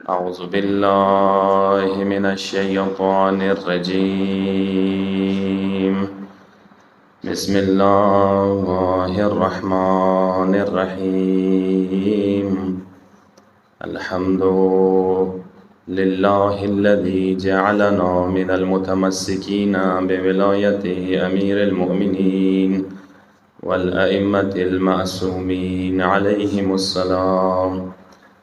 أعوذ بالله من الشيطان الرجيم. بسم الله الرحمن الرحيم. الحمد لله الذي جعلنا من المتمسكين بولاية أمير المؤمنين والأئمة المعصومين عليهم السلام،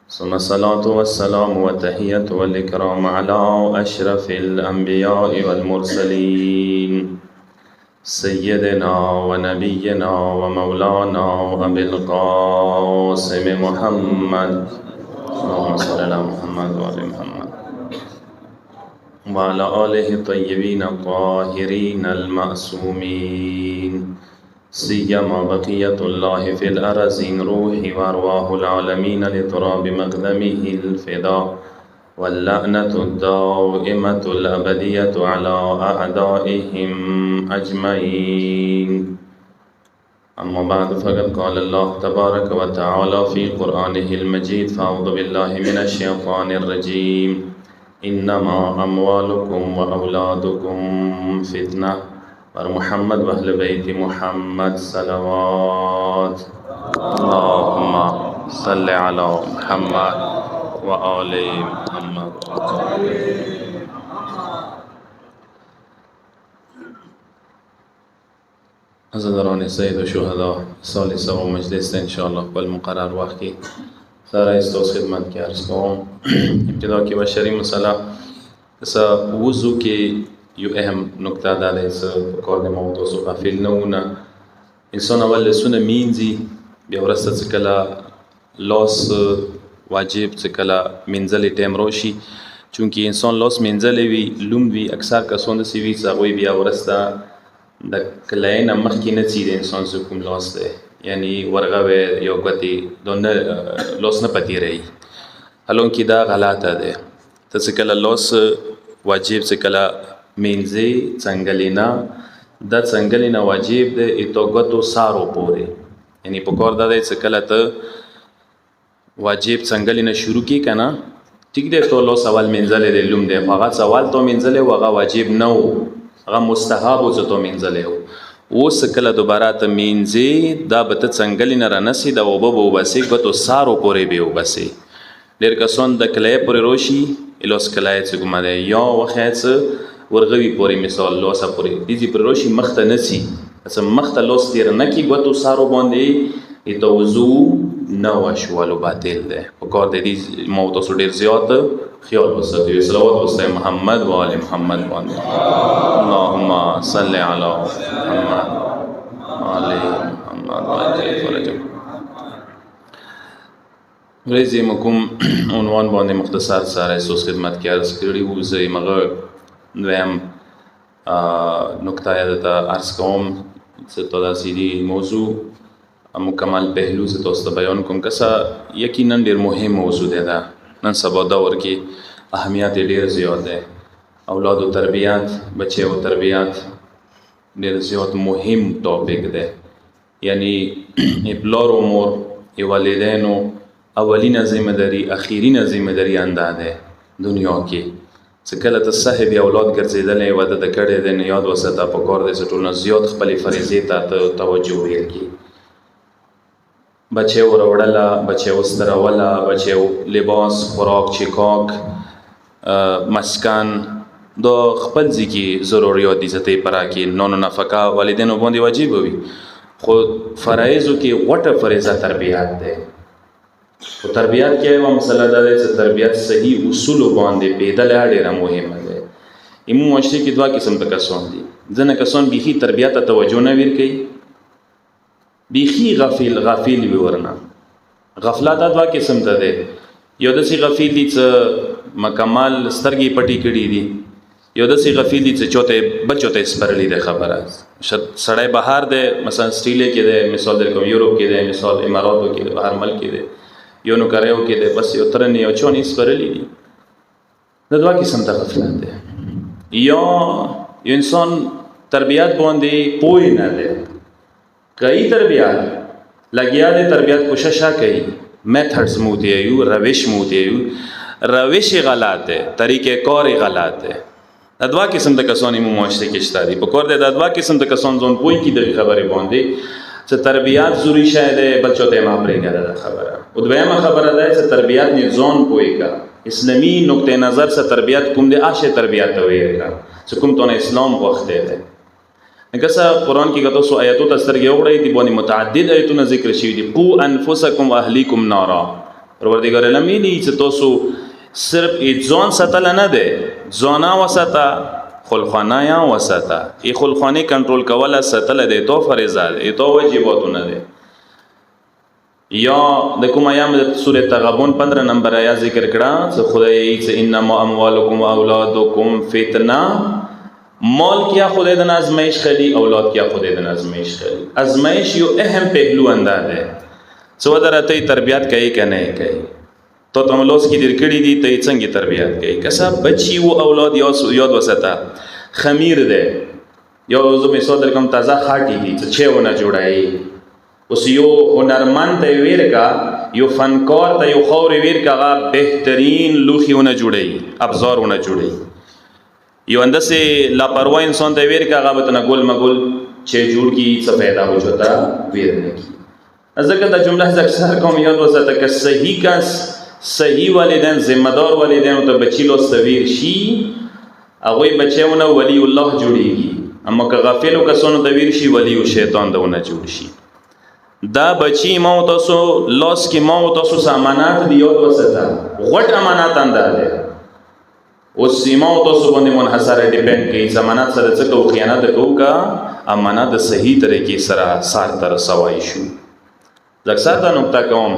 ثم الصلاة والسلام والتحية والإكرام على أشرف الأنبياء والمرسلين سيدنا ونبينا ومولانا أبي القاسم محمد، اللهم صل على محمد وآل محمد وعلى آله الطيبين الطاهرين المعصومين، سيما بقية الله في الأرزين روح وأرواح العالمين لتراب مقدمه الفداء، واللعنة الدائمة الأبدية على أعدائهم أجمعين. أما بعد، فقد قال الله تبارك وتعالى في قرآنه المجيد: فأعوذ بالله من الشيطان الرجيم. إنما أموالكم وأولادكم فتنة. اور محمد و اہل بیت محمد صلوات. اللهم صل على محمد و آل محمد. حضران سید و شهدا سال سوا مجلس انشاءالله بالمقرر وقت کی سارا استوس خدمت کی عرض کوم. ابتدا کی بشری مسئلہ سا وضو کی یو اهم نکته دا ده چې کار د موضوع څخه غافل نه وونه. انسان اول لسونه مینځي، بیا وروسته چې کله لاس واجب چې کله مینځلې ټایم راشي، چونکې انسان لاس مینځلی وي لوند وي، اکثر کسان داسې وي چې هغوی بیا وروسته د کلای نه مخکې نه څي د انسان چې کوم لاس دی، یعنی ورغوی یا ګوتې دا نه لاس نه پتېروي، حالانکې دا غلطه ده. ته چې کله لاس واجب چې کله مینځي څنګلینا، دا څنګلینا واجب دی اته ګوتو سارو پورې، یعنی په کار دا دی چې کله ته واجب څنګلینا شروع کی کنه، ټیک دی ته لاس اول مینځلې دی لوم دی، هغه سوال ته مینځلې و، هغه واجب نه و، هغه مستحب و چې ته مینځلې و. اوس کله دوباره ته مینځي دا به ته څنګلینا رانسی دا وبه به وبسې ګوتو سارو پورې به وبسې. ډېر کسان د کلای پورې راشي لاس کلای چې کومه دی یا وخت ورغوي پورې، مثال لاسه پورې دیزی پر راشي مخته نسی، اصلا مخته لاس تیر نکی ګوتو سارو باندې ایتا وضو نه وشولو باطل ده. په کار د دې ما تاسو ډېر زیات خیال وساتئ. صلوات وسته محمد و آل محمد باندې. اللهم صل علی محمد آل محمد وعجل فرجهم. ورځې مکم عنوان باندې مختصر سره سوس خدمت کې عرض کړی وو. زه مغه دویم نکته یاد عرض کوم چې تاسو دې موضوع مکمل پهلو سے تاسو بیان کوم. کسا یقینا ډیر مهم موضوع دی دا نن سبا دور کې اهمیت ډیر زیات ده. اولاد او تربیات، بچي او تربیات ډیر زیات مهم ټاپک ده. یعنی پلار او مور ای والدینو اولینه ذمہ داری اخیرینه ذمہ داری اندازه دنیا کې. چې کله ته صاحب اولاد ګرځېدلې واده د کړې د نه یاد وساته په کار د ټولنه زیات خپل فریضې ته توجه وکړي. بچي وروړله، بچي وستروله، بچي لباس، خوراک، چیکاک، مسکن، دا خپل ځکه ضرورت دي چې پرا کې نو نفقه والدینو باندې واجب وي، خو فرایضو کې غټه فریضه تربیات ده. او تربیات کې یو مسله ده چې تربیات صحیح اصول باندې پیدل ډیره مهمه ده. ایمو معاشره کې دوه قسم د کسان دي. ځنه کسان بيخي تربیات ته توجه نه ورکوي، بيخي غافل وي ورنه. غفلت دوه قسم ده. یو داسې غفیل دي چې مکمل سترګې پټې کړي دي، یو داسې غفیل دي چې چوته بچو ته سپرلی ده خبره. سړی بهر ده، مثلا استرالیا کې ده، مثال در کوم یورپ کې ده، مثال اماراتو کې ده، بهر ملک کې ده، یو نو کریو کې ده، بس یو ترنی یو چونی سپرلی دي. دا دوه قسم ته غفلت ده. یا انسان تربیت باندې پوی نه ده، کئی تربیت لگیا ده، تربیت کوشش کوي، میتھڈز موتی ایو، روش موتی ایو، روش غلط دی، طریقې کار غلط دی. دا دوه قسم د کسان مو معاشره کې شته دي. په کار دی دا دوه قسم د کسان ځان پوي کې د خبرې باندې چې تربیات ضروری شای دی، بل چاته ما پرېږده دا خبره. او دویمه خبره ده چې تربیات نه ځان پوي کا اسلامی نقطه نظر سے تربیت کوم دی آشه تربیت ویل کا چې کوم تونه اسلام وخته ده. نګسا قرآن کې کتو سو آیاتو تسترګې وړي دي باندې متعدد آیاتونه ذکر شوي دي. قو انفسکم واهلیکم نارا. پروردگار لمینی چې تاسو صرف ځان ساتل نه ده، ځانا وساته خلخانه یا وساته. ای خلخانه کنټرول کوله ساتل ده تو فرض ده، تو واجباتونه ده. یا د کوم ایام د سوره تغابن 15 نمبر آیات ذکر کړه چې خدای چې انما اموالکم واولادکم فتنه. مال کیا خدای د آزمائش خلی، اولاد کیا خدای د آزمائش خلی. آزمائش یو اهم پهلو انداز ہے څو درته تربیت کوي کنه کوي. تو تم لوس کی در کړي دي ته څنګه تربیت کوي. کسا بچي او اولاد یاد وساته خمیر ده. یو زه مثال درکم تازه خاطی دي چې ونه جوړای. اوس یو هنرمند ته ویر کا، یو فنکار ته یو خور ویر کا هغه بهترین لوخیونه جوړي، ابزارونه جوړي. یو اندسه لاپروا انسان ته ویر کا هغه بتنه ګول مګول چې جوړ کی څه پیدا و چوتا ویر نه کی. ځکه دا جمله اکثر قوم یاد وساته که صحیح کس، صحیح والدین، ذمہ دار والدین ته بچی لو سویر شي هغه بچیونه ولی الله جوړيږي. اما که غافلو کسانو ته ویر شي ولی او شیطان دونه جوړ شي. دا بچی ما تاسو لاس کې ما تاسو امانات دی یاد وساته، غټ امانات انداله. اوس ما تاسو باندې منحصر ډیپند کوي امانات سره څه کو خیانت کو کا امانات صحیح طریقې سره سار تر سوای شو. ځکه دا نقطه کوم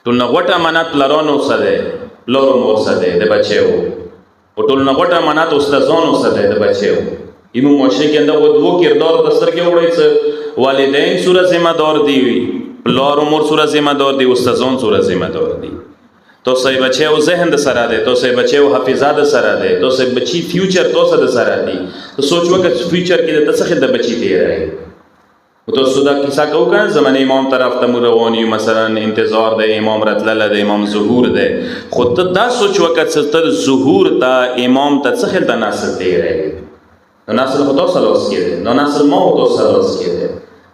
ټول غټ امانات لرونو سره لورو مور سره د بچو او ټول غټ امانات استادانو سره د بچو. اینو مشه کې انده و دوه کردار دستر کې وړي چې والدین سوره ذمہ دار دی، لور مور سوره ذمہ دار دی، استادان سوره ذمہ دار دی. تو سې بچو ذهن د سره دی، تو سې بچو حافظه د سره دی، تو سې بچی فیوچر تو سره د سره دی. تو سوچ وکړه فیوچر کې د تسخه د بچی دی راي. او تو سودا کیسه کو کنه زمانه امام طرف ته رواني مثلا انتظار د امام راتله د امام ظهور ده. خود دا سوچ وکړه چې تر ظهور ته امام ته تسخه د ناصر دی راي. نو ناصر خدا سلاس کړي، نو ناصر ما خدا سلاس کړي.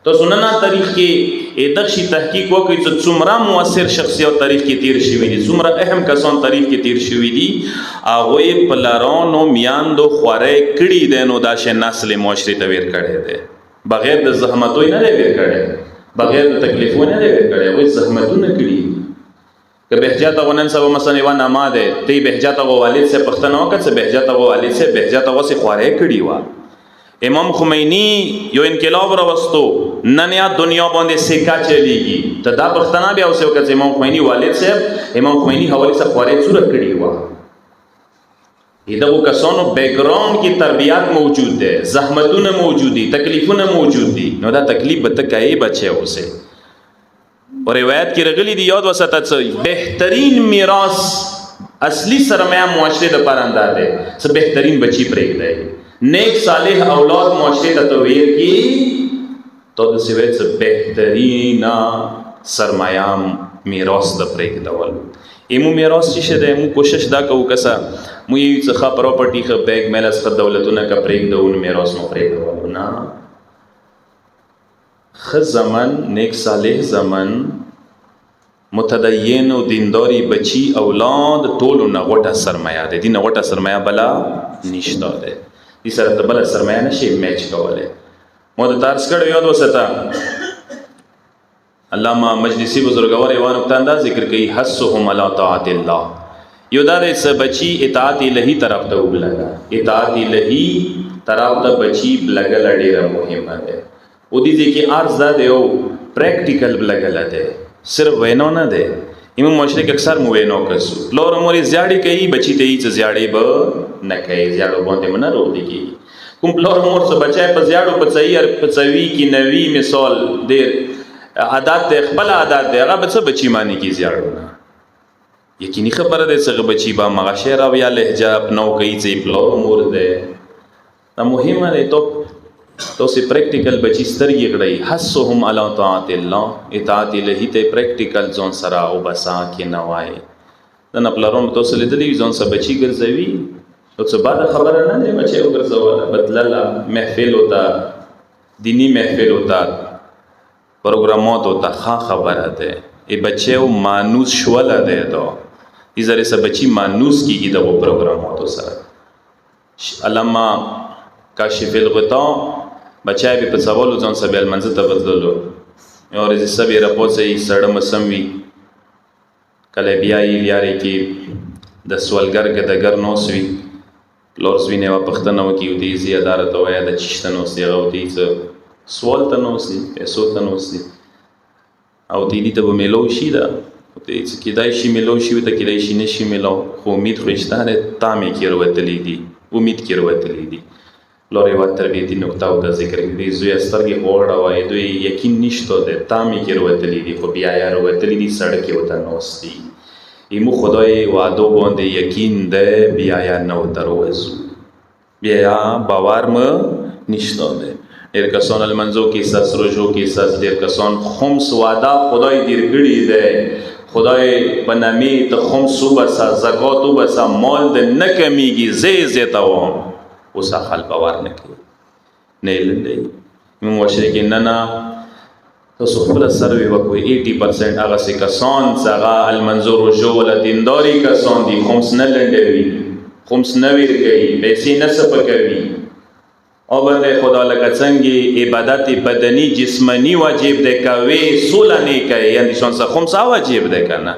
تو سننا تاریخ کې ادخشي تحقیق وکړي چې څومره مؤثر شخصیت تاریخ کې تیر شوی دي، څومره اهم کسان تاریخ کې تیر شوی دي. هغه پلارانو میاندو خوره کړي دي. نو دا شه نسل معاشري ته ویر کړي دي، بغیر د زحمتوي نه ویر کړي، بغیر د تکلیفونو نه ویر کړي، وای زحمتونه کړي. که بهجت غونن سبا مثلا یو نامه ده تی بهجت غو والد سے پښتنه وکړه چې بهجت غو والد سے بهجت غو سي خوره کړي وا. امام خمینی یو انقلاب راوستو، نن یا دنیا باندې سکا چلیږي. ته دا پښتنه بیا اوسه وکړه امام خمینی والد صاحب امام خمینی حواله سے خوره څوره کړي وا. دغه کسانو بیک گراوند کی تربیت موجود ده، زحمتونه موجود دي، تکلیفونه موجود دي. نو دا تکلیف به تکای بچي اوسه. اور روایت کی رغلی دی یاد وساته چې بهترین میراث اصلی سرمایه معاشره د پرنده ده چې بهترین بچی پرېږدي. نیک صالح اولاد معاشره ته تویر کی تو د سویت سے بهترین سرمایه میراث د پرېږدول. ایمو میراث چې ده مو کوشش دا کوو کسا مو یې څخه پراپرټي خ بیگ میلاس خ دولتونه کا پرېږدول میراث مو پرېږدول نه. خ زمن نیک صالح زمن متدین و دینداری بچی اولاد ټولو نه غټه سرمایه ده. دي نه غټه سرمایه بلا نشته ده. دي سره ته بل سرمایه نشي میچ کوله. مو د تارس کړه یاد وساته علامه مجلسی بزرګوار یوان وکتاندا ذکر کوي حسهم علی طاعت الله. یو دا د بچی اطاعت الہی طرف ته وبلګا. اطاعت الہی طرف ته بچی بلګل ډیره مهمه ده. او دې کې ارز دا دی او پریکټیکل بلګل ده، صرف وینو نه ده. امام معاشره کې اکثر مو وینو کسو لور موري زیاړي کوي بچی ته یې زیاړي به نه کوي، زیاړو باندې منه رو دي کی کوم لور مور څه بچای په زیاړو په څیر په څوي کې نوی مثال ډیر عادت ده، خپل عادت ده، هغه څه بچی معنی کی زیاړو نه. یقیني خبره ده څنګه بچی با مغشه را یا لهجه نو کوي چې لور مور ده. دا مهمه ده. تو سے پریکٹیکل بچی سترګې غړي حسهم علی طاعت الله. اطاعت الہی ته پریکٹیکل ځون سره او بسا کې نوای. د نه پلارونو تاسو لیدلی وي ځان سره بچي ګرځوي نو څه بده خبره نه دی بچی وګرځوله بدلله محفل ہوتا دینی محفل ہوتا پروگرامات ہوتا ښه خبره ده ای بچیو مانوس شوله دی دا ای ذره سه بچی مانوس کیږي دغو پروګراماتو سره علامه کاشف الغطا بچای به په سوالو ځان سه بیا لمانځه ته بتللو یو ورځ سبې راپوڅوي سړه مسم وي کله بیا یې لیارې کې د سوالګر ګدګر نوس وي پلور زوی نه پښتنه وکي او دې زیاداره ته وایي د چشته نوس دی او دې څه سوال ته نوس دی پیسو ته نوس دی او دې ته به میلو شي دا ته کېدای شي میلو شي ته کېدای شي نشي میلو خو امید خو شته ده تامې کې وروتلی دي امید کې وروتلی دي لوري و تربیتی نقطه او د ذکر دې زوی سترګې غوړه وای دوی یقین نشته ده تامې کې وروتلی دي خو بیا یې وروتلی دي سړک کې وته نوس دي ایمو خدای وعدو باندې یقین ده بیا یا نو دروازو بیا باور م نشته ده ډېر کسان المنځو کې ساس روزو کې ساس ډېر کسان خمس وعده خدای دیر کړی ده خدای په نامې ته خمس وبسا زکات وبسا مال د نه کمیږي زه تاوم اوس خلک باور نه کوي نه لندې موږ وشري کې نه تاسو خپل سروي وکوي 80% هغه سي کسان څنګه المنظور روزو ولا دینداري کسان دي خمس نه لندوي خمس نه ویر کوي پیسې نه سپکوي او بنده خدا لکه څنګه عبادت بدنی جسمانی واجب ده کوي سوله نه کوي یعنی شون څه خمس واجب ده کنه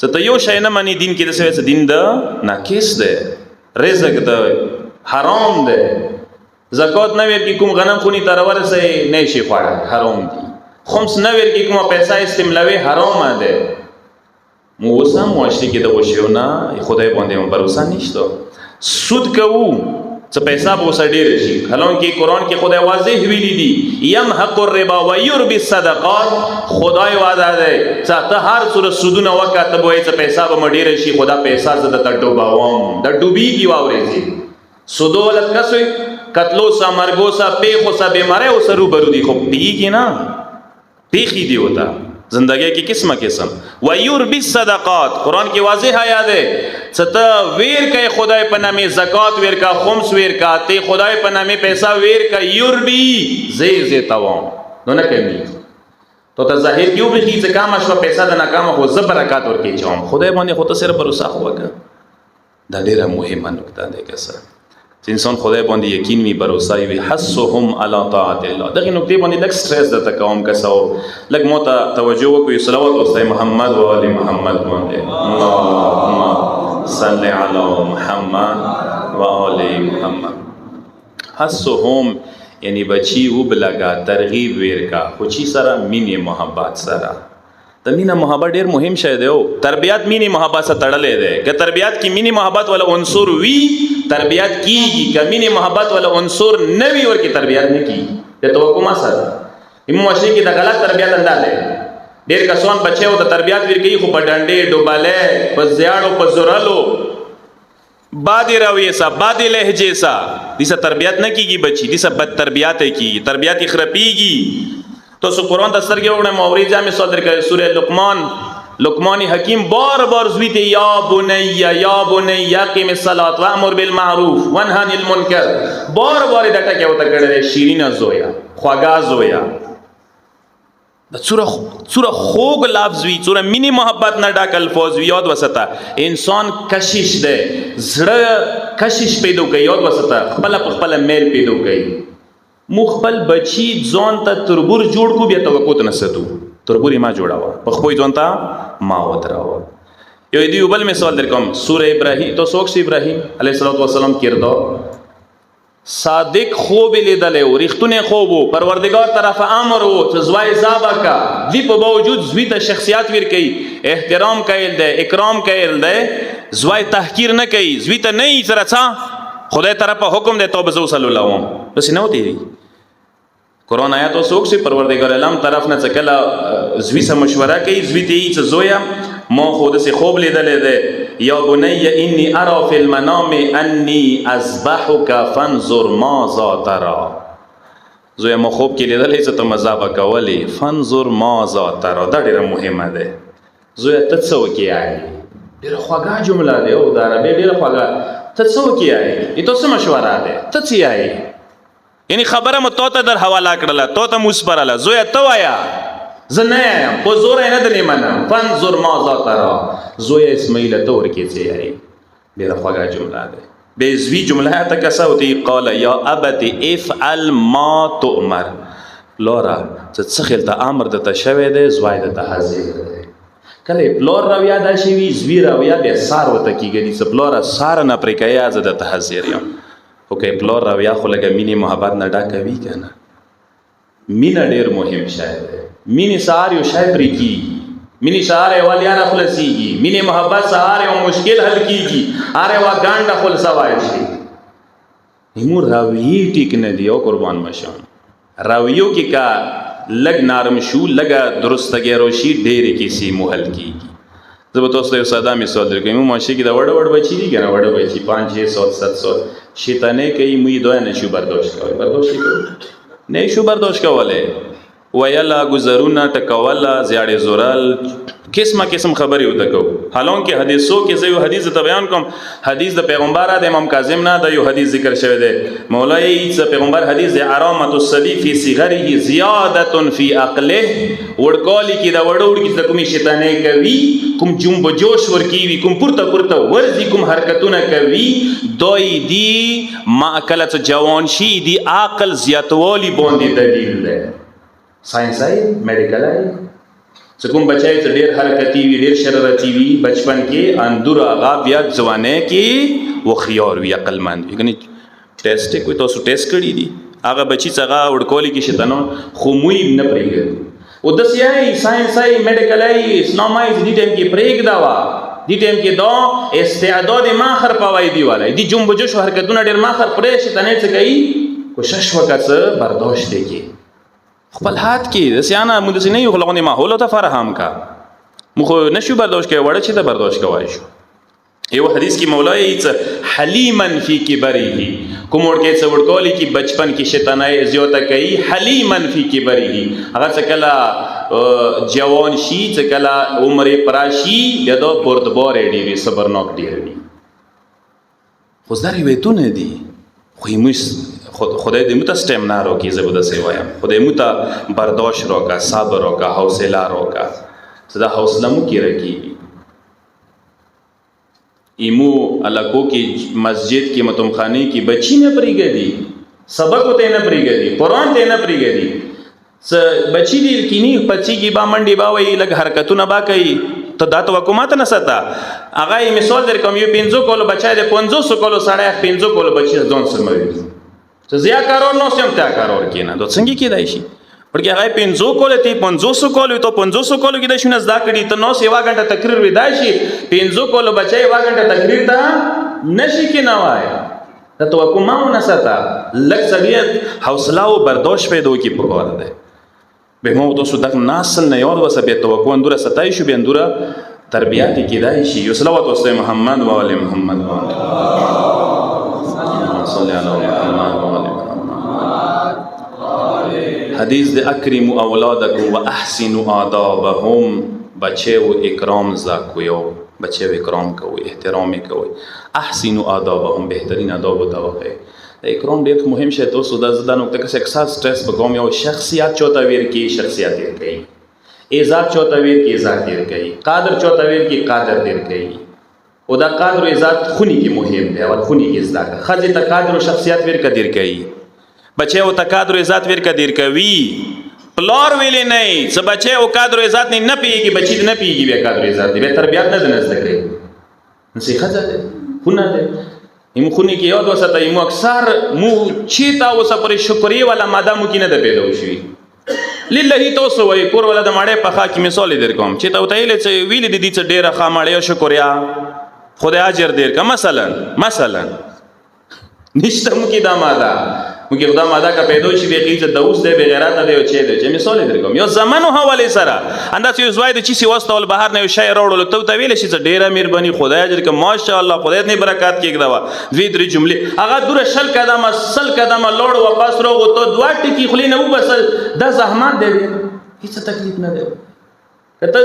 څه ته یو شی نه مانی دین کې د څه دین ده ناقص ده رزق ده حرام ده زکات نه ور کی کوم غنم خونی تر ورسه نه شي خوړل حرام دي خمس نه ور کی کوم پیسې استعمالوي حرام ده مو وسم معاشري کې د وشونه خدای باندې باور نشته سود کوو څه پیسې به وسه ډېر شي حالانکه قرآن کې خدای واضح ویلي دي یمحق الربا و یربی الصدقات خدای وعده ده چې ته هر څوره سودونه وکړه ته به څه پیسې به ډېر شي خدا پیسې زده ته ډوباوم د ډوبېږي واورېږي سودو ولت کسوي قتلو سا مرګو سا پیخو سا بیماری او سرو برو دي خو پیږي نه پیخي دی وتا زندگی کی قسمه قسم و یربی الصدقات قرآن کی واضح آیات ہے ستا ویر کا خدای په نامه زکات ویر کا خمس ویر کا ته خدای په نامه پیسہ ویر کا یربی زی توام نو نه کمی تو ته ظاهر کیوں به کی کام شو پیسہ د ناکام هو زبرکات ور کی چوم خدای باندې خو ته سره باور وکړه دا ډیره مهمه نکته ده کسه انسان خدای باندې یقین می باور وي حسهم علی طاعت الله دغه نکته باندې لک سټرس د تکوم کسو لک موته توجه وکړئ صلوات او محمد و علی محمد باندې اللهم صل علی محمد و علی محمد حسهم یعنی بچی وبلګه ترغیب ورکا خو چی سره مینه محبت سره د مینه محبت ډیر مهم شی دی او تربیات مینه محبت سره تړلې ده که تربیات کې مینه محبت ولا عنصر وی تربیات کیږي که مینه محبت ولا عنصر نه وی ورکی تربیات نه کیږي ته توقع ما سره ایمو ماشي کې د غلط تربیات انداله ډیر کسان بچو د تربیات ورکی خو په ډنډې ډوباله په زیاړو په زورالو بادی رویه سا بادی لهجه سا دیسه تربیات نه کیږي بچی دیسه بد تربیات کیږي تربیات خرابېږي تو سو قرآن دستر کے اوڑے موری جامع صدر کرے سورہ لقمانی حکیم بار بار زویتے یا بنی قیم الصلاة وامر بالمعروف ونهی عن المنکر بار بار ڈاٹا کیا ہوتا کرے شیرین زویا خواگا زویا سورہ خوگ لفظ وی سورہ منی محبت نہ ڈاک الفاظ وی یاد وسطا انسان کشش دے زړه کشش پیدا کوي یاد وسطا خپل میل پیدا کوي مخبل بچی ځان ته تربور جوړ کو بیا توقع ته نسدو تربور ما جوړاوه په خپل ځان ته ما وتراوه یو دی بل مثال درکم سوره ابراهیم تو سوکس ابراهیم علیه السلام کردار صادق خوب لیدل او ریختونه خوب پروردگار طرف امر او زوای زابا کا دی په باوجود زوی ته شخصیت ور کوي احترام کایل ده اکرام کایل ده زوای تحقیر نه کوي زوی ته نه سره څا خدای طرف حکم ده توبه صلی الله علیه وسلم بس نه وتی قرآن آیات او سوک سے پروردگار علم طرف نه چکلا زوی سره مشوره کوي زوی ته ای زویا ما خود سے خوب لیدل ده یا بنی انی ارا فی المنام انی اذبحک فانظر ماذا ترى زویا ما خوب کې لیدل چې ته مذابه کولی فانظر ماذا ترى دا ډیره مهمه ده زویا ته څه وکړي ډېره خوږه جمله ده او د عربۍ ډېره خوږه. ته څه وکړې؟ ای تو څه مشوره ده؟ ته څه یې؟ یعنی خبره مو تو ته در حواله کړله، تو ته مو سپارله. زویه ته وایه زه نه یم، په زور یې نه درنې منم. فانظر ماذا ترى. زویه اسماعیله ته ورکې څه یې؟ ډېره خوږه جمله ده. بیزوی جمله ته کسا ہوتی قال یا ابت افعل ما تؤمر. پلورا څه خیل ته امر دته شوی دی، زوی دته حاضر دی. کله پلور راویا دا شي وي زوی راویا بیا سار وته کیږي چې پلور سار نه پرې کیا زه دته حاضر یم. او که پلور راویا خو لګه مینې محبت نه ډکه وي کنه. مینه ډیر مهم شی دی. مینې سهار یو شی پرې کیږي، مینې سهار یو لیانه خلاصیږي، مینې محبت سهار یو مشکل حل کیږي، اره وا ګانډه خلاصوای شي. ایمور راوی ټیک نه دی او قربان مشم. راویو کې کا لګ نارم شو لګه درسته روشي ډېرې کیسې محل کیږي. زه به تاسو ته یو ساده مثال درکوم. ماشي کې د وړ بچي دي کنه، وړ بچي 500 700 شیطانه کوي، موږ دوی نشو برداشت کوي. برداشت کوي نه شو برداشت کولای. ویلا گذرونه ټکواله زیاړې زورل قسمه قسم خبرې وته کو. حالانکه حدیثو کې زه یو حدیث ته بیان کوم. حدیث د پیغمبر د امام کاظم نه د یو حدیث ذکر شوی دی. مولای څه پیغمبر حدیث د علامت الصبی فی صغره زیاده فی عقله. وړکالی کې دا وړوړ کې د کومې شیطانې کوي، کوم جنب جوش ور کوي، کوم پورته ورزي، کوم حرکتونه کوي، دوی دی ما اکلت جوان شي دی عقل زیاتوالی باندې دلیل دی. ساينسي میډیکلای څه کوم بچای ته ډیر حرکتي وي، ډیر شرارتي وي، بچپن کې اندور آغا بیا ځوانه کې و خيار وي، عقل مند وي. کني ټیسټ کوي تاسو ټیسټ کړی دي هغه بچی څنګه وړکولي کې شیطانو خو موي نه پرېږي. او د سیاي ساينسي میډیکلای اسلامي دي ټیم کې پرېګ دا وا دي ټیم کې دا استعداد ماخر پوي دی والای دي جنب جوش حرکتونه ډیر ماخر پرې شیطانې څه کوي کوشش وکړه برداشت کی خپل هات کې د سیانه مونږ نه یو خلغونی ماحول ته فرهم کا مخ نشو برداشت کوي وړه چې ته برداشت کوای شو. یو حدیث کی مولای څ حلیمن فی کبره کومور کې څ ورکولی کی بچپن کې شیطانای زیوته کوي حلیمن فی کبره هغه څ کلا جوان شي څ کلا عمر پراشي دغه بردبار دی صبرناک دی. خو زری وېتونه دي خو موږ خدای دې مت سټیم نه روکي زبده سی وایم خدای مت برداشت روکا صبر روکا حوصله روکا صدا حوصله مو کی رکی ایمو علاقوں کی مسجد کی متم خانے کی بچی نے پری گئی سبق ہوتے نہ پری گئی قرآن تے نہ پری گئی بچی دی کینی پچی کی با منڈی با وی لگ حرکتونه با کوي ته دا تو حکومت نه ستا هغه مثال در کوم یو 500 کولو بچای د 500 کولو سړی 500 کولو بچی ځون سموي ته زیا کارور نو سم تا کارور کینه دو څنګه کیدای شي ورګه هغه 500 کولو ته 500 کولو ته 500 کولو کې د شنه زدا کړي ته نو سیوا غنټه تقریر ودای شي 500 کولو بچای وا غنټه تقریر ته نشي کې نه وای ته تو حکومت نه ستا لک سړی حوصله او برداشت پیدا کی پکور ده به مو تو صدق ناسل نه یاد وسه به توقع اندوره ستای شو به اندوره تربیات کیدای شي یو صلوات واسطه محمد و ال محمد و صلی علی محمد و ال محمد. حدیث د اکرم اولادکم و احسنوا آدابهم بچه و اکرام زاکویو بچه و اکرام کوي احترام کوي احسنوا آدابهم بهترین آداب و توقع اکرام ډېر مهم شی تاسو دا زدا نقطه کې اکثر سټرس بګوم یو شخصیت چوتا ویر کی شخصیت دیر کوي عزت چوتا ویر کی عزت دیر کوي قادر چوتا ویر کی قادر دیر کوي او دا قادر و عزت خونی کی مهم دی او خونی کی عزت خځه ته قادر و شخصیت ویر کا دیر کوي بچه او ته قادر و عزت ویر کا دیر کوي پلار ویلې نه څه بچه او قادر و عزت نه پیږي بچی نه پیږي بیا قادر و عزت به تربیت نه زنه کوي نصیحت ده خونه ده ایمو خونی کې یاد وساته ایمو اکثر مو چیتا وسه پر شکرې والا ماده مو کې نه د پیدا وشي لله توسو وای کور ولا د ماړې په خا کې مثال در کوم چې ته وتایله چې ویل دي چې ډېر ښه ماړې شکریا خدای اجر دیر کا مثلا نشته مو کې دا ماده مو کې خدای ماده کا پیدا شي به کې د اوس د بغیرت دی او چې د مثال در کوم یو زمانو حواله سره انداز یو زوی د چی سی واستول بهر نه شای راوړل ته ویل شي چې ډېره مهرباني خدای اجر کا ماشاءالله خدای دې برکات کې دا وی درې جمله هغه دور شل قدمه لوړ واپس راغو ته دوه ټکی خلی نه وبس د زحمت دی هیڅ تکلیف نه دی که ته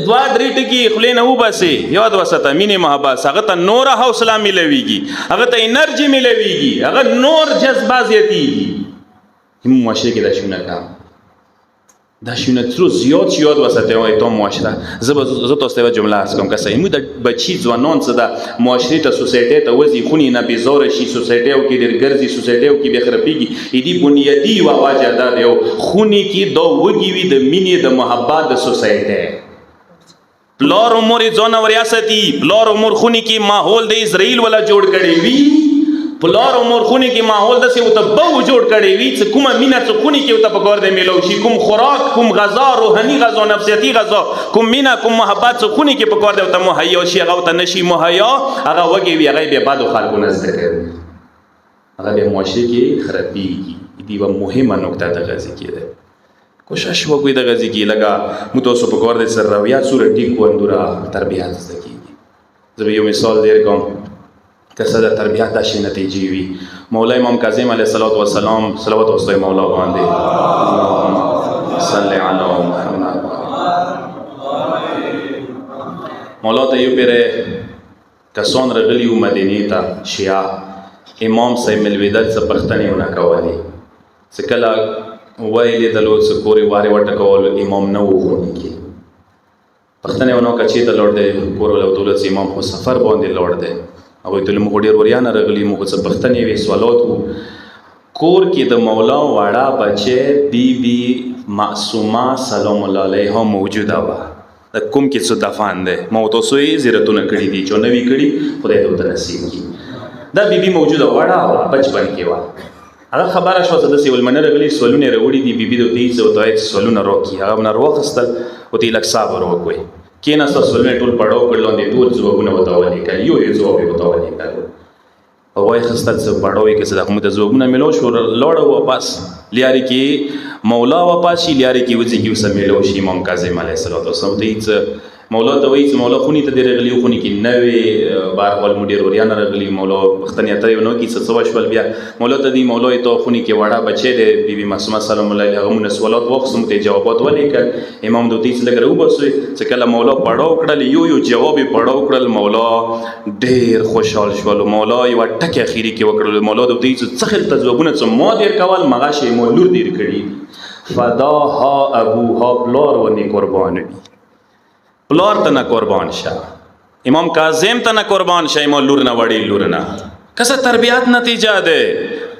2-3 ټکي خولې نه وباسې یاد وساته مینې محبت هغه ته نوره حوصله میلویږي هغه ته انرژي میلویږي هغه نور جذبه زیاتېږي زموږ معاشره کې دا شونه کم دا شونه تر زیات چې یاد وساتئ وایي تا معاشره زه تاسو ته یوه جمله عرض کوم که زموږ د بچي ځوانان څه ده معاشرې ته سوسایټۍ ته وځي خونې نه بېزاره شي سوسایټیو کې ډېر ګرځي سوسایټیو کې بې خرابېږي دې بنیادي یوه وجه دا دی خونې کې دا وږي وي د مینې د محبت د سوسایټۍ پلار و مور یې ځان وریاستی پلار و مور خونې کې ماحول د اسرائیل والا جوړ کړی وي پلار و مور خونې کې ماحول داسې ورته به جوړ کړی وي چې کومه مینه چې خونې کې ورته پکار دی میلاو شي کوم خوراک کوم غذا روحاني غذا نفسیاتي غذا کوم مینه کوم محبت چې خونې کې پکار دی ورته مهیا شي هغه ورته نشي مهیا هغه وږی وي هغه بیا بدو خلکو نه زده کوي هغه بیا معاشرې کې خرابېږي دې یوه مهمه نکته د غازي کې ده کوشش وکړئ د غازي کې لکه موږ تاسو پکار دی سر رویات صورت ټیک وندوره تربیت زده کېږي زه به یو مثال ډېر کوم که څه د تربیت داسې نتیجې وي مولا امام کاظم علیه الصلاة والسلام صلوات وستای مولا باندې صلی علی محمد مولا ته یو پیره کسان راغلي وو مدینې ته شیعه امام صاحب ملوېدل څه پښتنې ونه کولې څه کله ویلې دلو څه کورې وارې وټکول امام نه و خونې کې پښتنې ونه که چېرته لوړ دی کور له دولت امام خو سفر باندې لوړ دی هغوی ته موږ ډېر وریانه راغلي موږ څه پښتنې وې سوالات وو کور کې د مولا واړه بچی بیبي معصومه سلام الله علیها موجوده وه د کوم کې څه دفن دی ما تاسو یې زیارتونه کړي دي چې نوي کړي خدای ته ورته نصیب کړي دا بیبي موجوده واړه وه بچپن کې وه هغه خبره شوه څه داسې ولمنه راغلي سوالونه یې راوړي دي بیبي ته ورته ورته وایي چې سوالونه راکړي هغه به نه راواخیستل ورته یې لږ صبر وکړئ کېناسته سوالونه ټول پړاو کړل باندې ټول ځوابونه ورته ولیکل یو ځواب یې ورته ولیکل په واخیستل څه پړاو یې که څه دغه موږ ته ځوابونه میلاو شو لاړه واپس لیارې کې مولا واپس شي لیارې کې وځي کې اوسه میلاو شي امام کاظم علیه السلام ته یې څه مولا ته وایي چې مولا خونې ته دې راغلي وو خونې کې نه وې بهرحال مو ډېر وریانه راغلي مولا پښتنې اترې ونه کړي څه وشول بیا مولا ته دي مولا یې ته خونې کې واړه بچی دی بیبي معصومه سلام الله علیها هغه مو سوالات واخیستو موږ ته یې جوابات ولیکل امام ته ورته لږ راوباسئ چې کله مولا پړاو کړل یو جواب یې پړاو کړل مولا ډېر خوشحال شول مولا یوه ټکې اخري کې وکړل مولا ته ورته څه خلته ځوابونه څه ما ډېر کول مغشې مو لور ډېر کړي فداها ابوها پلار ونې قربان وي پلار ته نه قربان شه امام کاظم ته نه قربان شه امام لور نه وړي لور نه کسه تربیت نتیجه ده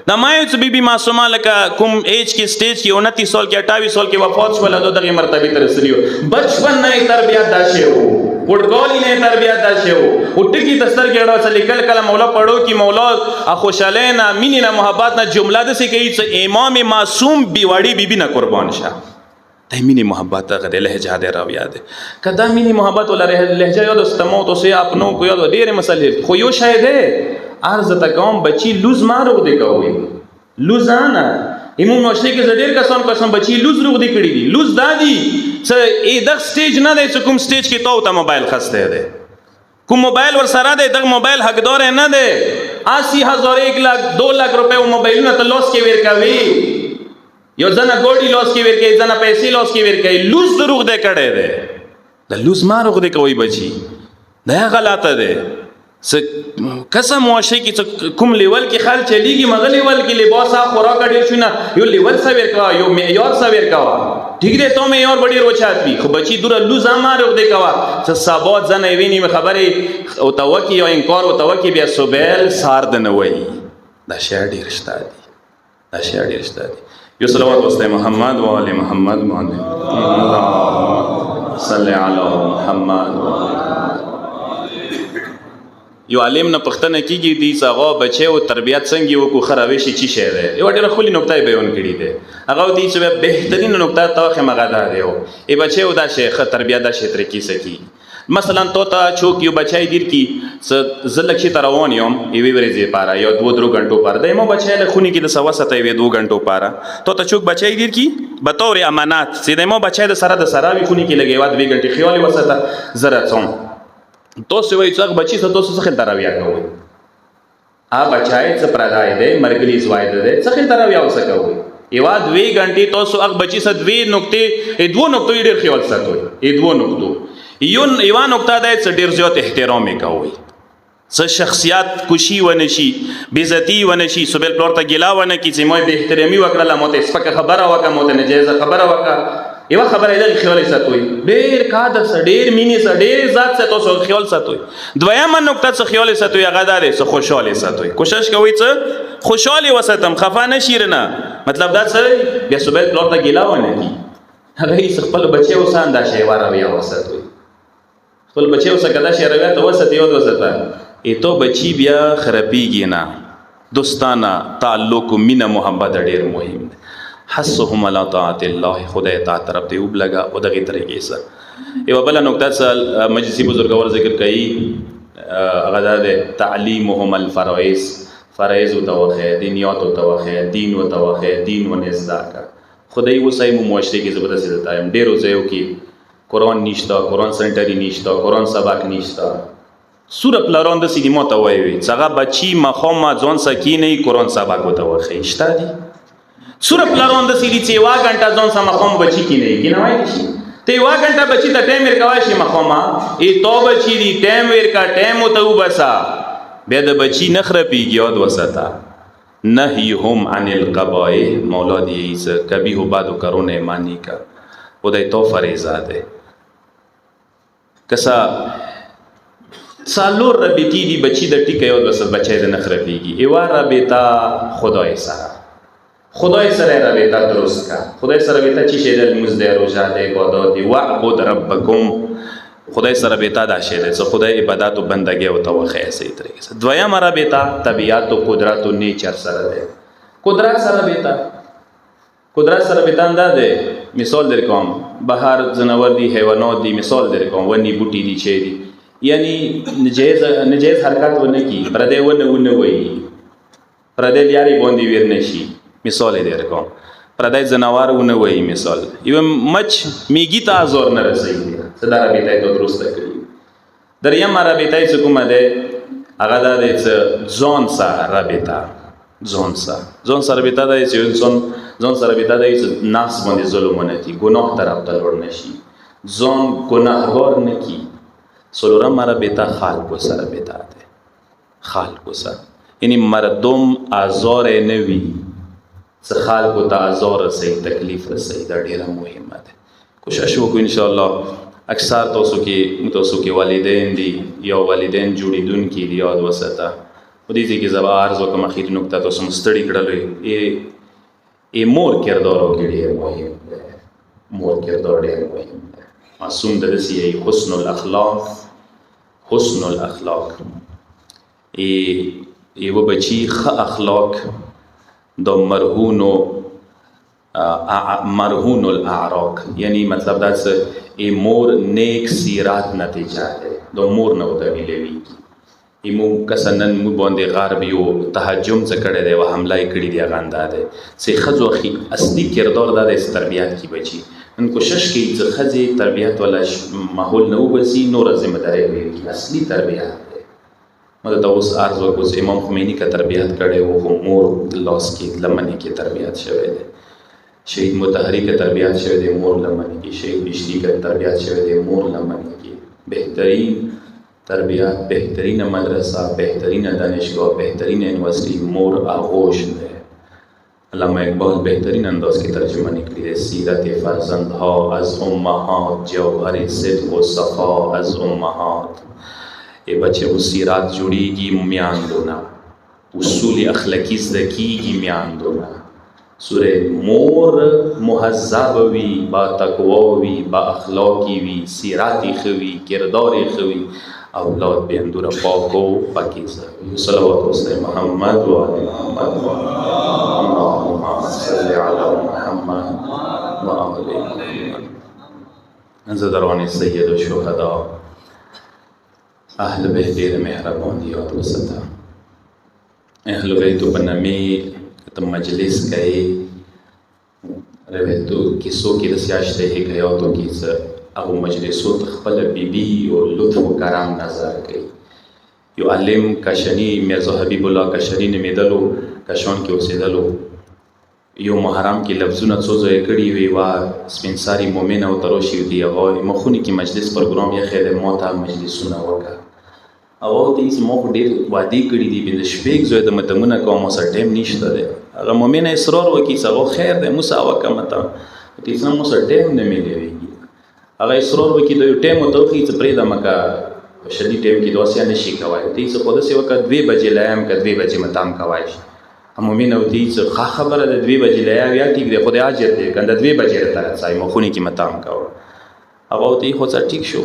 د مایوس بیبي معصومه لکه کوم ایج کې سټیج کې 29 سال کې 28 سال کې وفات شول دغه مرتبه ته رسېدلی وو بچپن نه تربیت دا شی وو وړګولي نه تربیت دا شی وو او ټکی دستر کې اړه څه لیکل کله مولا پړو کې مولا خوشاله نه مینې نه محبت نه جمله د سې کوي چې امام معصوم بیواړي بیبي نه قربان شه دا مینې محبت هغه د لهجه دی راویا دی که دا مینې محبت ولا لهجه یاد استمو تو سه اپنو کو یاد ډېرې مسلې خو یو شی دی عرض ته کوم بچی لوز مارو دی کوي لوزانه امام نوشته کې ډېر کسان بچی لوز روغ دی کړی دي لوز دادی څه ای دغه سټیج نه دی چې کوم سټیج کې تو ته موبایل خسته دی کوم موبایل ور سره دی دغه موبایل حقدار نه دی 80,000 1 लाख 2 लाख روپے موبایلونه ته لوس کې ور کوي یو ځنه ګوډي لوس کې ور کوي ځنه پیسې لوس کې ور کوي لوز دروغ دی کړی دی د لوز ما روغ دی کوي بچی دا غلطه دی قسم معاشره کې کوم لیول کې خال چلیږي مغه لیول کې لباس خوراک ډیر شونه یو لیول سویر کا یو معیار سویر کا ٹھیک دی تو معیار بډیر وچات وي خو بچی دوره لوز ما روغ دی کا څه ثبات ځنه ویني خبره او توکی او انکار او توکی بیا سوبل سار د نه وای دا شعر ډیر شته دی دا شعر ډیر شته دی یو صلوات واسطه محمد و آل محمد باندې اللهم صل علی محمد یو عالم نه پښتنه کیږي دي څنګه بچي او تربيت څنګه وکړو خرابې شي چی شه ده یو ډېر خولي نقطه بیان کړی ده هغه دي چې بهترین نقطه تاخه مغاده ده ای بچي او دا شیخ تربيت دا شي ترکی سکی مثلا تو ته چوک یو بچای دیر کی زلک شي تروان یم ایوی ورځې پاره یو 2-3 غنټو پاره د مو بچای له خونی کې د سوا سته وی 2 غنټو پاره تو ته چوک بچای دیر کی به تور امانات سیده مو بچای د سره د سراوی خونی کې لګي واد 2 غنټه خیال وسته زره څوم تو سی وای څنګه بچی ته تو څه خل تراویا کوي ا بچای څه پردای دی مرګلی زوای دی څه خل تراویا وسه کوي یوا 2 غنټې تاسو هغه بچی سره 2 نقطې 2 نقطو ډېر خیال ساتئ 2 نقطو یو نقطه ده چې ډېر زیات احترام کوي څه شخصیت کوشي ونشي بیزتی ونشي سبل پلور ته ګلا ونه کی چې مې به احترامي وکړه مو ته سپکه خبره وکړه مو ته ناجیزه خبره وکړه یو خبره ده خیال ساتوي ډېر قادر سره ډېر مینې سره ډېر ذات سره تاسو خیال ساتوي دویمه نقطه څه خیال ساتوي هغه ده څه خوشاله ساتوي کوشش کوي چې خوشاله وساتم خفه نشي نه مطلب دا څه بیا سبل پلور ته ګلا ونه کی هغه خپل بچي وسان دا شی وراوي وساتوي خپل بچي وسه کدا شی روي ته وساتي او وساته ایتو بچی بیا خرابیږي نه دوستانه تعلق مینا محبت ډیر مهم دی حسهم علی طاعت الله خدای تعالی طرف ته وبلګه او دغه طریقې سره یو بل نقطه سال مجلسی بزرګور ذکر کوي هغه د تعلیمهم الفرائض فرائض او توخه دینیات او توخه دین او توخه دین و نزدا کا خدای وسای مو معاشره کې زبردست دتایم ډیرو ځایو کې قرآن نشتا قرآن سنټری نشتا قرآن سبق نشتا سوره پلاران د سیدی ماته وایي څنګه بچی مخامه ځون سکینه قرآن سبق وته وخی شته دي سوره پلاران د سیدی چې وا غنټه ځون سم مخام بچی کینه کینه وایي شي ته وا غنټه بچی ته ټیم ورکوي شي مخامه ای تو بچی دی ټیم ورکا ټیم وته وبسا به د بچی نخره پیږي او وستا نهیهم عن القبائح مولا دی ز کبھی ہو بادو کرونه مانی کا خدای تو فریضه ده کسا سالور ربیتی دی بچی د ټیکه یو بس بچی د نخره پیږي ایوا ربیتا خدای سره ربیتا درست کا خدای سره ربیتا چې شه د مزده روزه ده عبادت دی وعبد ربکم خدای سره ربیتا دا شه ده چې خدای عبادت او بندګي او توخه صحیح طریقې سره دویم ربیتا طبیعت او قدرت او نیچر سره ده قدرت سره ربیتا ده مثال در کوم بهر زناور دی حیوانات دی مثال در کوم ونی بوټی دی چي دی یعنی نجیز حرکت ونه کی پردے ونه وئی پردے لیاری بوندی ویر نشی مثال در کوم پردے زناور ونه وئی مثال یو مچ میگی تا زور نه رسي صدا ربیتای تو درست کړی دریم ربیتای څه کومه ده هغه د ځون سره ربیتا ځون سره ربیتا ده چې انسان ځون سره ربیتا ده چې نفس باندې ظلم نه کی ګناه طرف ته ور نشي ځون ګناهګار نه کی سلورم مربیتا خالقو سره بیتا ده خالقو سره یعنی مردم آزار نوی څه خالقو ته آزار رسي تکلیف رسي دا ډیره مهمه ده کوشش وکړو ان شاء الله اکثر تاسو کې والدین دي یا والدین جوړیدونکي دي یاد وساته په دې کې زبا عرض وکم اخیری نقطه تاسو مستړی کړلې ای مور کردار او کې ډیر مهم ده مور کردار ډیر مهم ده معصوم درسی ای حسن الاخلاق ایو بچی خ اخلاق دو مرهون الاعراق یعنی مطلب دا ای مور نیک سیرات نتیجه ده دو مور نو ته ویلوي ایمو کسنن مو باندې غرب یو تهجم څکړه دی و حمله کړي دی غاندا ده سي خزو اخی اصلي کردار دا د تربیات کی بچی ان کوشش کی چې خزي تربیت ولا ماحول نو بسی نور ذمہ داری وي اصلي تربیت مدد اوس ارز او کوس امام خمینی کا تربیت کړي او مور لاس کی لمنی کی تربیت شوی دی شهید مطهری کا تربیت شوی دی مور لمنی کی شهید بشری کا تربیت شوی دی مور لمنی کی بهترین تربیت بهترین مدرسه بهترین دانشگاه بهترین یونیورسیتی مور آغوش ہے علامہ اقبال بہترین انداز کی ترجمہ نکلی ہے سیرت فرزندها از امهات جوهر صدق و صفا از امهات یہ بچے وہ سیرات جڑی گی میان دونا اصول اخلاقی زکی گی میان دونا سورہ مور مهذب وی با تقوا وی با اخلاقی وی سیراتی خوی کرداری خوی اولاد به اندور پاک و پاکیزه صلوات وسلم محمد و علی محمد و اللهم صل علی محمد و آل محمد انزدران سید الشهدا اهل بیت مهربانی یاد وسطا اهل بیت بنمی تم مجلس گئے روایتو کیسو کی رسیاشته حکایاتو کی او مجلسو تخبل بیبی و لطف و کرم نظر گئی یو علم کشنی میرزا حبیب الله کشنی نمیدلو کشان کی اسیدلو یو محرم کې لفظونه څو ځای کړي وي وا سپین ساري مؤمن او تروشي دی هغه مخونی کې مجلس پروګرام یې خیر موتا مجلسونه وکړه او دې زموږ ډېر وادي کړي دي بل شپږ زوی د متمونه کوم سره ټیم نشته دی هغه مؤمن اصرار وکړي څنګه خیر دی مساوا کمته دې سم سره ټیم نه ملي هغه اصرار وکړي د ټیم او توخي څه پرې د مکا شدید ټیم کې دوسیا نشي کوي دې څه خو د سی وخت 2 بجې لایم ک 2 بجې متام کوي مؤمن او دې څه خبره د 2 بجې لایا یا ټیک دی خدای اجر دی کنده 2 بجې راځي سای مخونی کې متام کوي هغه دې خو څه ټیک شو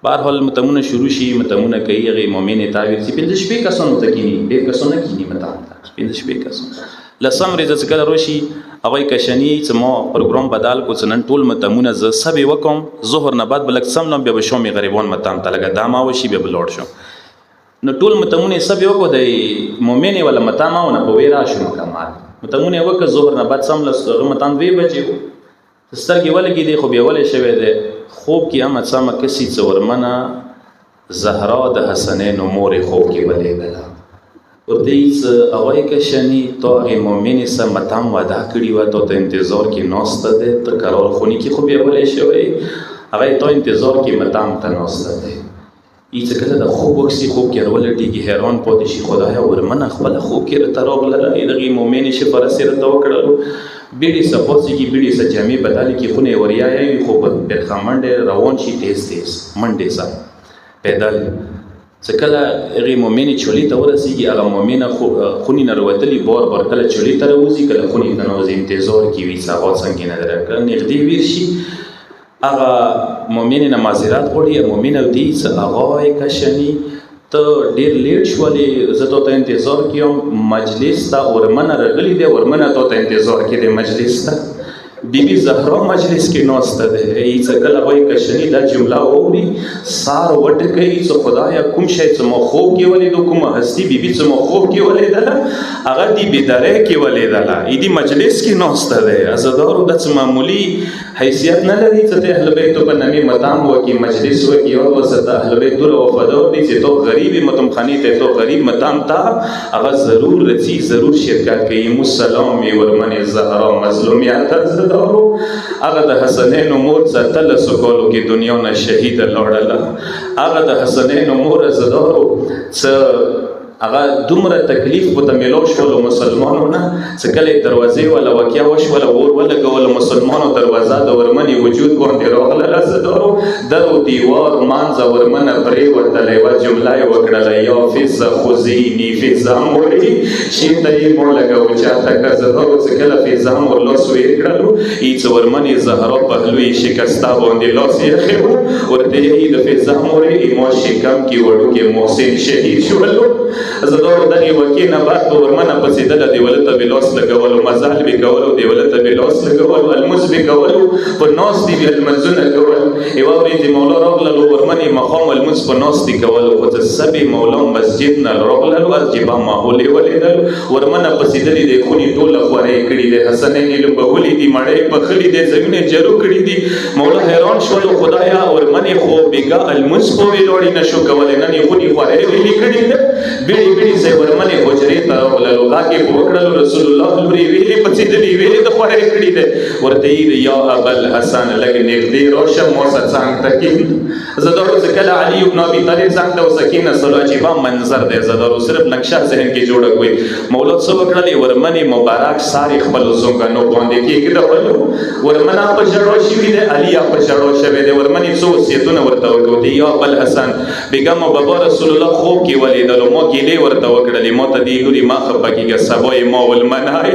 بهرحال متمونه شروع شي متمونه کوي هغه مؤمن تعبیر چې په دې شپې کسانو ته کینی ډېر کسانو کینی متام ته په دې شپې کسانو لسم ورځ کله روشي هغه کشنی چې ما پروګرام بدل کو سنن ټول متمونه ز سبې وکم ظهر نه بعد بلک سم نو به شومې غریبان متام ته لګا داما وشي به بلوړ شو نو ټول متمونه سبې وکړو د مؤمن ولا متامونه په ویرا شو کمال متمونه وکړه ظهر نه بعد سم لسره متام 2 بجې سترګې ولګې دی خو به ولې شوی دی خوب کې هم سم کسي څورمنه زهرا د حسنین مور خوب کې ولې غلا ورته هغه کشنی تو هغه مؤمن سره متام وعده کړی و ته انتظار کې نوسته ده ته قرار خونی کې خو به ولې شوی هغه ته انتظار کې متام ته نوسته ده ایڅ کله د خوب وکسي خوب کې ورولټيږي حیران پاتې شي خدایا ورمنه خپل خوب کې تروغله دغه مؤمن شي پر سره تو کړو بیډي سپوسی کی بیډي سجامي بدل کی خونه وریا یې خو په خمنډ روان شي تیز منډه سره پیدل څکله هغه مؤمن چولي ته ورسیږي هغه مؤمن خونی نه وروتلی بار کله چولي ته راوځي کله خونی ته نوځي انتظار کی وی ساغه څنګه نه درکړ نږدې ویر شي هغه مؤمن نه معذرت غوړي مؤمن او دې هغه کشنی ته ډیر لیټ شولې زه ته انتظار کیم مجلس ته ورمنه رغلی دی ورمنه ته انتظار کې دی مجلس ته بیبي زهرا مجلس کې نوسته ده هیڅ کله وای کشنی دا جمله اوري سار وټ کوي چې خدایا کوم شی چې مو خوب کې ولید کوم هستی بیبي چې مو خوب کې ولیدل هغه دی بيداره کې ولیدل ای دی مجلس کې نوسته ده ازدارو د معمولی حیثیت نه لري چې اهل بیت په نامي مدام وکي مجلس وکي او وسط اهل بیت دور وفادار دي چې تو غریب متم خاني ته تو غریب مدام تا هغه ضرور رسی ضرور شرکت کوي مسلام ورمنه زهرا مظلومیت هغه د حسنین مور ستل سکولو کې دنیا نه شهید لوړله هغه د حسنین مور زدارو هغه دومره تکلیف په ملو شول مسلمانانو نه څکلې دروازې ولا وکیا وش ولا ور ولا ګول مسلمانانو دروازه د ورمنی وجود باندې راغله لزدارو درو دیوار مانځ ورمنه پرې ورتلې و جمله وکړه یا فز خزینی فز امری شیندې مولګو چاته کزدارو څکله فز امر لاس وکړلو هیڅ ورمنی زهرا پهلوی شکستا باندې لاس یې خو ورته یې د فز امری مو شکم کې وړو کې محسن شهید شولو زدارو دغه وکی نه بعد ورمنه پسې د دیولته بلاس لګولو مزال به کولو دیولته بلاس لګولو المز به کولو په ناس دی المنزونه کول ایو ورې مولا راغله ورمنه مخام المز په ناس دی کولو خو سبي مولا مسجد نه راغله ورجبا ماحول ولیدل ورمنه پسې د دې خونی ټوله خورې کړي د حسنین علم بهولي دی مړې په خلی د زمينه جرو کړي دي مولا حیران شو خدایا ورمنه خو بیګا المز په ویلوړي نشو کولای نه خونی خورې ویلي کړي بیڑی بیڑی سے ورمنی حجری تا وللو غاکی پوکڑلو رسول اللہ لوری ویلی پچی دلی ویلی دا خوڑے کڑی دے ورطید یا ابل حسن لگ نگدی روشن موسا چانگ تکین زدارو زکل علی ابن ابی طالب چانگ تا سکین صلو عجیبا منظر دے زدارو صرف نقشہ ذہن کی جوڑا کوئی مولد سو وکڑلی ورمنی مبارک ساری خبل زنگا نو باندے کی کدا ولو ورمنا پا جڑو شوی دے علی پا جڑو شوی دے ورمنی سو سیتون ورطاو دی یا ابل حسن بیگم بابا رسول اللہ خوب کی ولی دلو مو گیلې ورته وکړلې مو ته دی ګوري ما خپکیږه سبوي مو ولمنای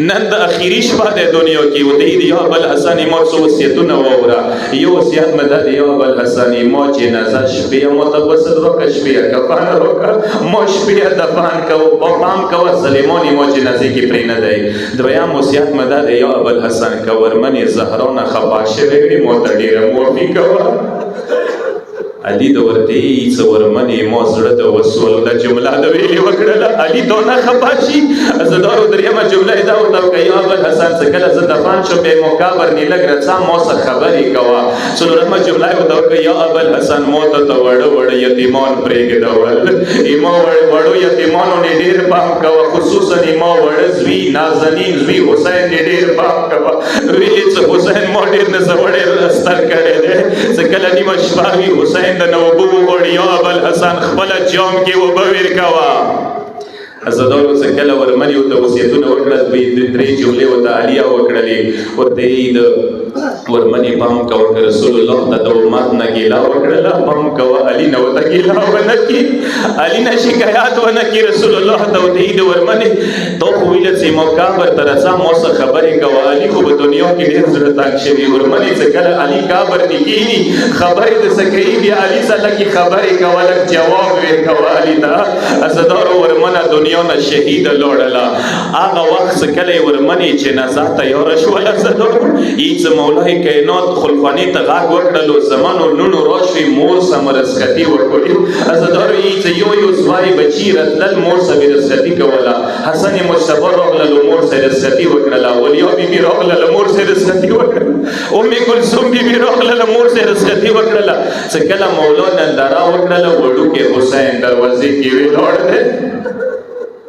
نن د اخیری شپه د دنیا کې وته دی یا بل حسن مو څو وصیتونه وره یو وصیت مدد یا بل حسن مو جنازه شپې مو ته بسد روکه شپې کفن روکه مو شپې دفن کو په پام کو سلیمانی مو جنازه کې پرې نه دی دویم وصیت مدد یا بل حسن کورمنی زهرا نه خپاشه ویړي مو ته ډیره مو کو علي د ورته څه ورمنې ما زړه ته وسول دا جمله د ویلې وکړله علي دونه خفه شي عزادارو درېیمه جمله یې دا ورته وکړه یا ابوالحسن څه کله زه دفن شم بیا یې مقابر نه لږ رڅه ما سره خبرې کوه څلورمه جمله یې ورته وکړه یا ابوالحسن ما ته وړه وړه یتیمان پرېږدول ما وړو یتیمانو نه ډېر پام کوه خصوصا ما وړه زوی نازنین زوی حسین نه ډېر پام کوه ویلې څه حسین ما ډېر نه زه وړې ستر کړی دی څه کله نیمه شپه وي حسین د نه اوبه وغواړي یا ابوالحسن خپله جام کې اوبه ویر کوه عزادارو څه کله ورمنې ورته وصیتونه وکړل درې جملې ورته عالیه وکړلې ورته یې د ورمنې پام کوه که رسول الله ته د امت نه ګیله وکړله پام کوه علي نه ورته ګیله ونه کړي علي نه شکایات ونه کړي رسول الله ته ورته یې د ورمنې تو خو ویله چې مقابر ته راځه ما سره خبرې کوه علي خو په دنیا کې ډېر زړه تنګ شوي ورمنې څه کله علي قبر نه کښېني خبرې درڅه کوي بیا علي سره لږې خبرې کوه لږ جواب ویې کوه علي ته عزادارو ورمنه دنیا نه شهیده لوړله هغه وخت څه کله یې ورمنې جنازه تیاره شوله عزادارو یې څه مولای کائنات خلخانې ته غږ وکړلو زمانو لوڼو راشوې مور سره مرسخطي وکړي عزادارو یې څه یو زوی بچي راتلل مور سره یې رسخطي کوله حسن مجتبی راغللو مور سره یې رسخطي وکړله اولیا بیبي راغلله مور سره یې رسخطي وکړله ام کلثوم بیبي راغلله مور سره یې رسخطي وکړله څه کله مولا ننداره وکړله وړوکی حسین دروازې کې ولاړ دی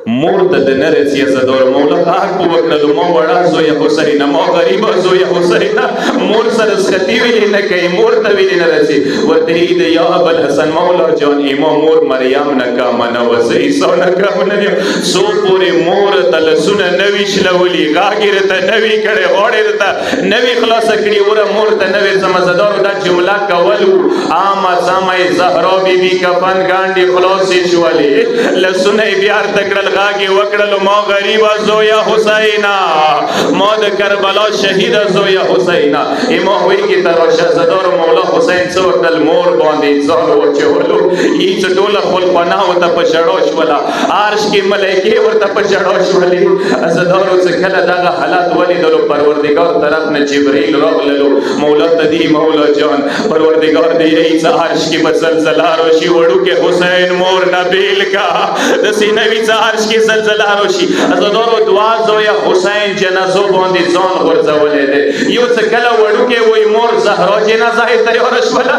مور ته د نه رسي عزادارو مولا غږ په وکړلو ما وړه زویه حسینه ما غریبه زویه حسینه مور سره رسخطي ویلې نه کوي مور ته ویلې نه رسي ورته یې د یا ابوالحسن مولا جان ایما مور مریم نه کامه نه وه زه عیسی نه کامه نه یم څو پورې مور ته لسونه نه وي شلولي غږ یې راته نه وي کړی غاړې راته نه وي خلاصه کړي وره مور ته نه وي ځم عزادارو دا جمله کولو عامه سمه زهرا بیبي کفن ګانډې خلاصې شولې لسونه یې بیا ورته کړل غاګي وکړلو ما غریبه زویا حسینا ما د کربلا شهیده زویا حسینا ایما ویږي تر شهزادار مولا حسین څو وکړل مور باندې ځان وچولو هیڅ ټوله خپل پناه ورته په ژړا شوله عرش کې ملایکې ورته په ژړا شولې عزادارو څه کله دغه حالات ولیدلو پروردګار طرف نه جبرئیل راغللو مولا ته دی مولا جان پروردګار دی هیڅ عرش کې په زلزله راشي وړوکی حسین مور نه بیل کا د سینوي عرش کې زلزله راشي عزادارو دعا زویا حسین جنازو باندې ځان غورځولی دی یو څه کله وړوکی وایي مور زهرا جنازه یې تیاره شوله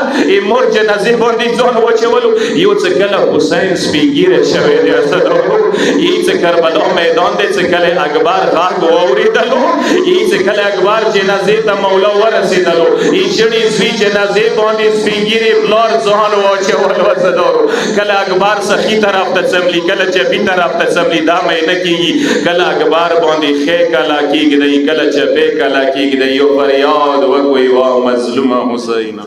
مور جنازې باندې ځان واچولو یو څه کله حسین سپین ږیری شوی دی عزادارو یې څه کربلا میدان دی څه کله اکبر غږ واورېدلو یې څه کله اکبر جنازې ته مولا ورسېدلو یې ژړې زوی جنازې باندې سپین ږیری پلار ځان واچولو عزادارو کله اکبر سخي طرف ته څملي کله چپي طرف ته څملي دا مې نه کېږي کله اکبر باندې ښې کله کېږدئ کله چپې کله کېږدئ یو فریاد وکوئ وا مظلومه حسینه